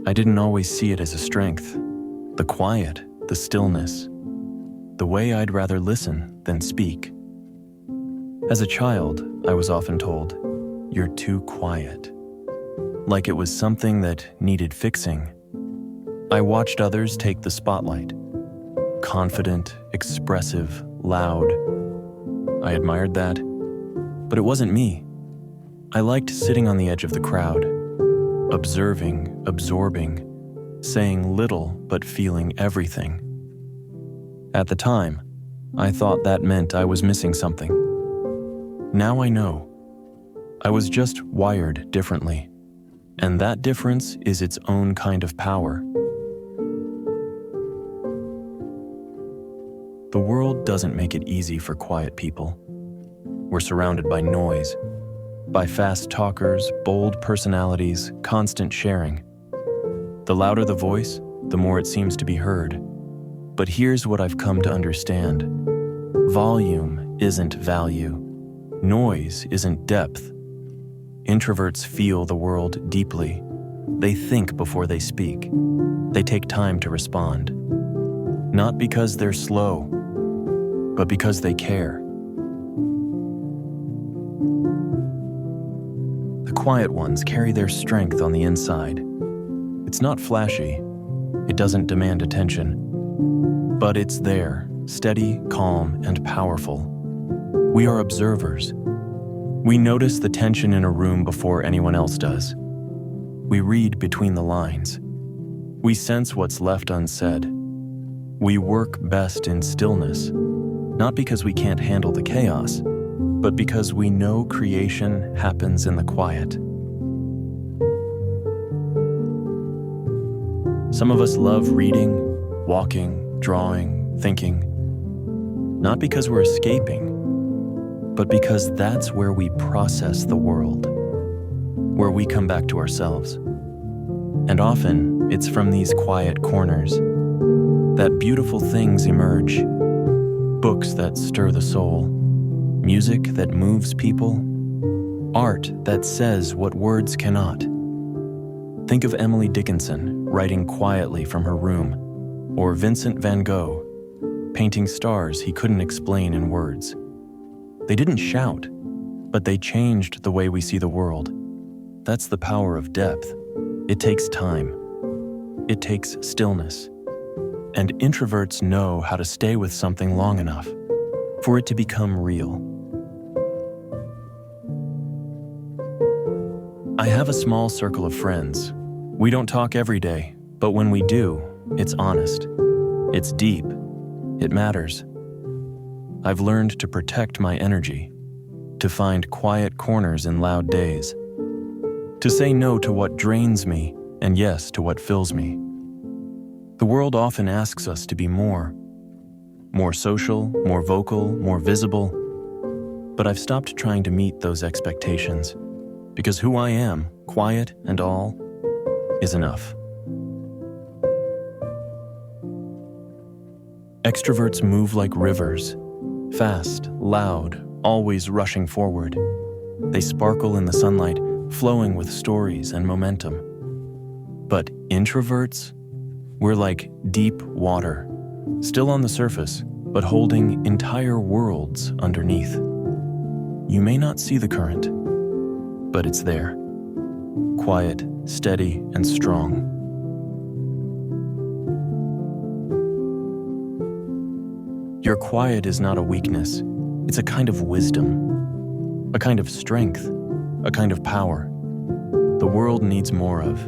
I didn't always see it as a strength. The quiet, the stillness, the way I'd rather listen than speak. As a child, I was often told, "You're too quiet," like it was something that needed fixing. I watched others take the spotlight. Confident, expressive, loud. I admired that, but it wasn't me. I liked sitting on the edge of the crowd, observing, absorbing, saying little but feeling everything. At the time, I thought that meant I was missing something. Now I know. I was just wired differently, and that difference is its own kind of power. The world doesn't make it easy for quiet people. We're surrounded by noise, by fast talkers, bold personalities, constant sharing. The louder the voice, the more it seems to be heard. But here's what I've come to understand. Volume isn't value. Noise isn't depth. Introverts feel the world deeply. They think before they speak. They take time to respond. Not because they're slow, but because they care. The quiet ones carry their strength on the inside. It's not flashy. It doesn't demand attention. But it's there, steady, calm, and powerful. We are observers. We notice the tension in a room before anyone else does. We read between the lines. We sense what's left unsaid. We work best in stillness, not because we can't handle the chaos, but because we know creation happens in the quiet. Some of us love reading, walking, drawing, thinking, not because we're escaping, but because that's where we process the world, where we come back to ourselves. And often, it's from these quiet corners that beautiful things emerge. Books that stir the soul, music that moves people, art that says what words cannot. Think of Emily Dickinson writing quietly from her room, or Vincent van Gogh painting stars he couldn't explain in words. They didn't shout, but they changed the way we see the world. That's the power of depth. It takes time. It takes stillness. And introverts know how to stay with something long enough for it to become real. I have a small circle of friends. We don't talk every day, but when we do, it's honest. It's deep. It matters. I've learned to protect my energy, to find quiet corners in loud days, to say no to what drains me and yes to what fills me. The world often asks us to be more social, more vocal, more visible, but I've stopped trying to meet those expectations because who I am, quiet and all, is enough. Extroverts move like rivers, fast, loud, always rushing forward. They sparkle in the sunlight, flowing with stories and momentum. But introverts, we're like deep water, still on the surface, but holding entire worlds underneath. You may not see the current, but it's there. Quiet, steady, and strong. Your quiet is not a weakness. It's a kind of wisdom, a kind of strength, a kind of power the world needs more of.